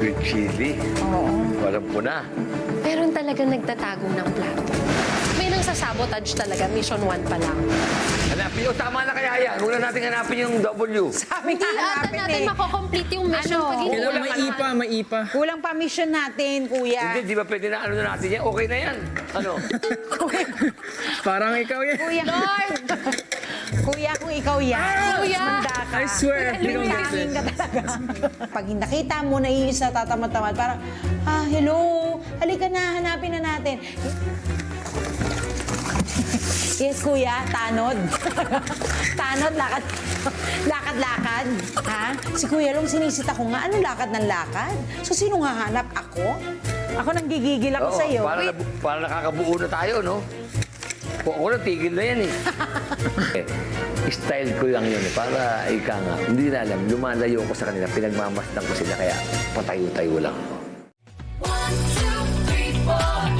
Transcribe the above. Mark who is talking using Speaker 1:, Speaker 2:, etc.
Speaker 1: With chili.
Speaker 2: Oo.
Speaker 1: Walang puna.
Speaker 3: Meron talaga nagtatago ng plato. May nang sasabotage talaga, mission 1 pa lang.
Speaker 1: Hanapin o tama na kaya yan. Huwag na natin hanapin yung W.
Speaker 2: Sabi
Speaker 3: Hindi ata
Speaker 2: hanapin
Speaker 3: natin makokomplete yung mission
Speaker 2: Ano?
Speaker 3: pag hindi
Speaker 4: Kailangan
Speaker 3: naman-
Speaker 4: maipa.
Speaker 2: Kulang pa mission natin, kuya.
Speaker 1: Hindi, di ba pwede na ano na natin yan? Okay na yan. Ano?
Speaker 4: Parang ikaw yan.
Speaker 2: Kuya. Lord! Kuya, kung ikaw yan.
Speaker 3: Kuya!
Speaker 2: Manda ka.
Speaker 4: I swear, you don't get
Speaker 2: Tingin ka
Speaker 4: this.
Speaker 2: talaga. Pag nakita mo na iisa tatamad-tamad, parang, hello, halika na, hanapin na natin. Yes, kuya, tanod. Tanod, lakad. Lakad-lakad. Ha? Si Kuya Long sinisita ko nga, ano lakad ng lakad? So, sino hahanap? Ako? Ako nang gigigil ako
Speaker 1: Oo,
Speaker 2: sa'yo.
Speaker 1: para nakakabuo na tayo, no? Ako na, tigil na yan eh. Style ko lang yun eh. Para ika nga, hindi na alam, lumalayo ko sa kanila, pinagmamasdan ko sila, kaya patayo-tayo lang.
Speaker 5: 1, 2, 3, 4.